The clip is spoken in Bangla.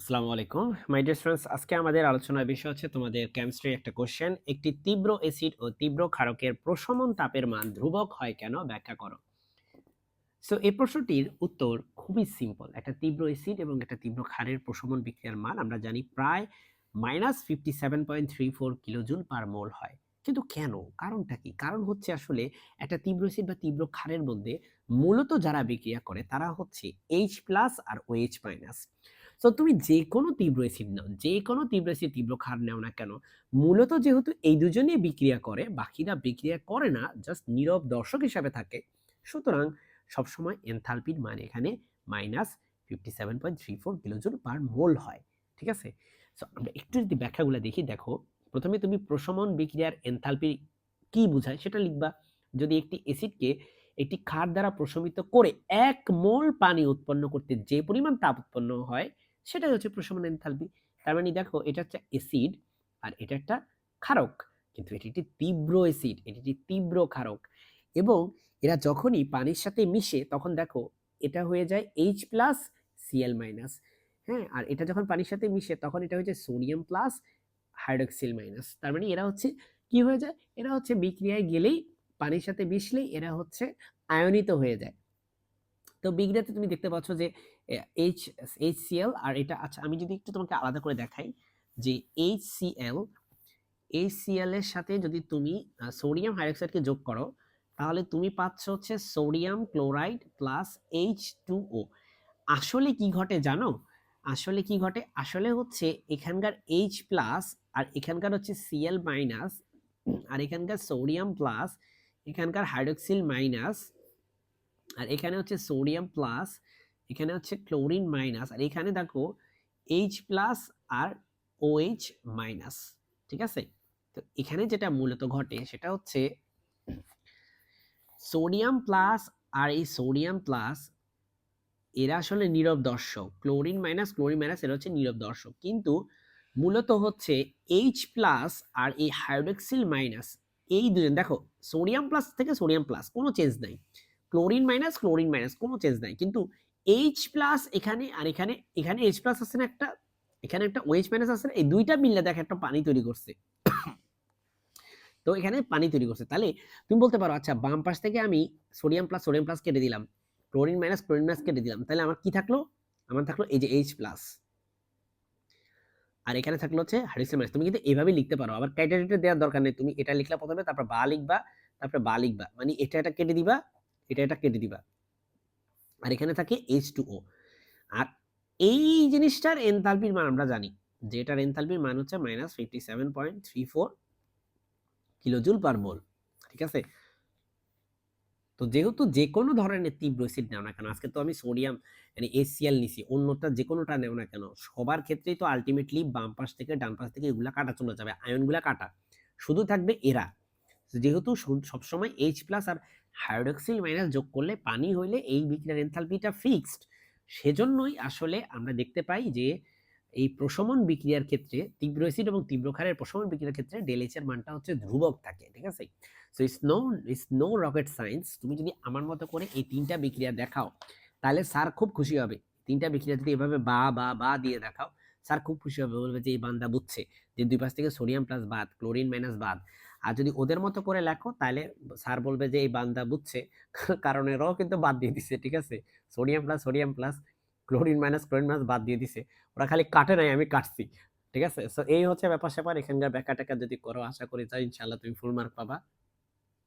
আসসালামু আলাইকুম মাই ডিয়ার স্টুডেন্টস, আজকে আমাদের আলোচনার বিষয় হচ্ছে তোমাদের কেমিস্ট্রির একটা কোশ্চেন। একটি তীব্র অ্যাসিড ও তীব্র ক্ষারকের প্রশমন তাপের মান ধ্রুবক হয় কেন, ব্যাখ্যা করো। সো এই প্রশ্নটির উত্তর খুবই সিম্পল। একটা তীব্র অ্যাসিড এবং একটা তীব্র ক্ষারের প্রশমন বিক্রিয়ার মান আমরা জানি প্রায় -57.34 কিলোজুল পার মোল হয়। কিন্তু কেন, কারণটা কি? কারণ হচ্ছে আসলে একটা তীব্র অ্যাসিড বা তীব্র ক্ষারের মধ্যে মূলত যারা বিক্রিয়া করে তারা হচ্ছে H+ আর OH-। সো তুমি যে কোনো তীব্র অ্যাসিড নাও, যে কোনো তীব্র অ্যাসিড তীব্র ক্ষার নাও না কেন, মূলত যেহেতু এই দুজনেই বিক্রিয়া করে, বাকিরা বিক্রিয়া করে না, জাস্ট নীরব দর্শক হিসাবে থাকে, সুতরাং সবসময় এনথালপির মান এখানে -57.34 কিলোজুল পার মোল হয়। ঠিক আছে? সো আমরা একটু যদি ব্যাখ্যাগুলো দেখি, দেখো প্রথমে তুমি প্রশমন বিক্রিয়ার এনথালপি কি বোঝায় সেটা লিখবা। যদি একটি অ্যাসিডকে একটি ক্ষার দ্বারা প্রশমিত করে 1 মোল পানি উৎপন্ন করতে যে পরিমাণ তাপ উৎপন্ন হয় সেটাই হচ্ছে প্রশমন এনথালপি। তার মানে দেখো এটা হচ্ছে অ্যাসিড আর এটা একটা ক্ষারক, কিন্তু এটি একটি তীব্র অ্যাসিড, এটি একটি তীব্র ক্ষারক, এবং এরা যখনই পানির সাথে মিশে তখন দেখো এটা হয়ে যায় H+ Cl-। হ্যাঁ, আর এটা যখন পানির সাথে মিশে তখন এটা হচ্ছে সোডিয়াম প্লাস হাইড্রোক্সিল মাইনাস। তার মানে এরা হচ্ছে কি হয়ে যায়, এরা হচ্ছে বিক্রিয়ায় গেলেই, পানির সাথে মিশলেই এরা হচ্ছে আয়নিত হয়ে যায়। তো বিক্রিয়াতে তুমি দেখতে পাচ্ছ যে এইচ HCl আর এটা, আচ্ছা আমি যদি একটু তোমাকে আলাদা করে দেখাই যে HCl এর সাথে যদি তুমি সোডিয়াম হাইড্রোক্সাইডকে যোগ করো তাহলে তুমি পাচ্ছ হচ্ছে সোডিয়াম ক্লোরাইড প্লাস H2O। আসলে কি ঘটে জানো? আসলে কি ঘটে, আসলে হচ্ছে এখানকার H+ আর এখানকার হচ্ছে Cl- আর এখানকার সোডিয়াম প্লাস, এখানকার হাইড্রোক্সিল মাইনাস, আর এখানে হচ্ছে সোডিয়াম প্লাস, এখানে হচ্ছে ক্লোরিন মাইনাস, আর এখানে দেখো H+ আর OH-। ঠিক আছে? তো এখানে যেটা মূলত ঘটে সেটা হচ্ছে সোডিয়াম প্লাস আর এই সোডিয়াম প্লাস এরা আসলে নীরব দর্শক, ক্লোরিন মাইনাস এরা হচ্ছে নীরব দর্শক, কিন্তু মূলত হচ্ছে H+ আর এই হাইড্রোক্সিল মাইনাস, এই দুজন দেখো সোডিয়াম প্লাস থেকে সোডিয়াম প্লাস কোনো চেঞ্জ নাই, ক্লোরিন মাইনাস কোনো চেঞ্জ নাই, কিন্তু H+ এখানে আর এখানে, এখানে H+ আছে না একটা, এখানে একটা OH- আছে না, এই দুইটা মিললে দেখো একটা পানি তৈরি করছে। তো এখানে পানি তৈরি করছে, তাহলে তুমি বলতে পারো আচ্ছা বাম পাশ থেকে আমি সোডিয়াম প্লাস কেটে দিলাম, ক্লোরিন মাইনাস কেটে দিলাম, তাহলে আমার কি থাকলো? আমার থাকলো এই যে H+, আর এখানে থাকলো হচ্ছে হাইড্রোক্সিল মাইনাস। তুমি কিন্তু এভাবে লিখতে পারো, আবার ক্রাইটেরিয়াটা দেওয়ার দরকার নেই, তুমি এটা লিখলা প্রথমে, তারপর বা লিখবা, তারপর বা লিখবা, মানে এটা কেটে দিবা, এটা কেটে দিবা, আর এখানে থাকে H2O। আর এই জিনিসটার এনথালপির মান আমরা জানি যে এটার এনথালপির মান হচ্ছে -57.34 কিলোজুল পার মোল। ঠিক আছে? তো যেহেতু যে কোনো ধরনের তীব্র অ্যাসিড নাও না কেন, আজকে তো আমি সোডিয়াম মানে HCl নিছি, অন্যটা যে কোনোটা নেও না কেন, সবার ক্ষেত্রেই তো আলটিমেটলি বাম পাশ থেকে ডান পাশ থেকে এগুলা কাটা চলে যাবে, আয়নগুলা কাটা, শুধু থাকবে এরা। যেহেতু সবসময় H+ আর হাইড্রোক্সিল মাইনাস যোগ করলে পানি হইলে এই বিক্রিয়ার এনথালপিটা ফিক্সড, সেজন্যই আসলে আমরা দেখতে পাই যে এই প্রশমন বিক্রিয়ার ক্ষেত্রে তীব্র অ্যাসিড এবং তীব্র ক্ষারের প্রশমন বিক্রিয়ার ক্ষেত্রে ΔH এর মানটা হচ্ছে ধ্রুবক থাকে। ঠিক আছে? So it's no rocket science. তুমি যদি আমার মতো করে এই তিনটা বিক্রিয়া দেখাও তাহলে স্যার খুব খুশি হবে। তিনটা বিক্রিয়া যদি এভাবে বা দিয়ে দেখাও, স্যার খুব খুশি হবে, বলবে যে এই বান্দা বুঝছে যে দুই পাশ থেকে সোডিয়াম প্লাস বাদ, ক্লোরিন মাইনাস বাদ। আর যদি ওদের মতো করে লেখো তাহলে স্যার বলবে যে এই বান্দা বুঝছে, কারণ এরাও কিন্তু বাদ দিয়ে দিছে। ঠিক আছে? সোডিয়াম প্লাস ক্লোরিন মাইনাস বাদ দিয়ে দিছে, ওরা খালি কাটে নাই, আমি কাটছি। ঠিক আছে? সো এই হচ্ছে ব্যাপার স্যাপার। এখানকার ব্যাখ্যা ট্যাখ্যা যদি করো, আশা করি ইনশাআল্লাহ তুমি ফুল মার্ক পাবা।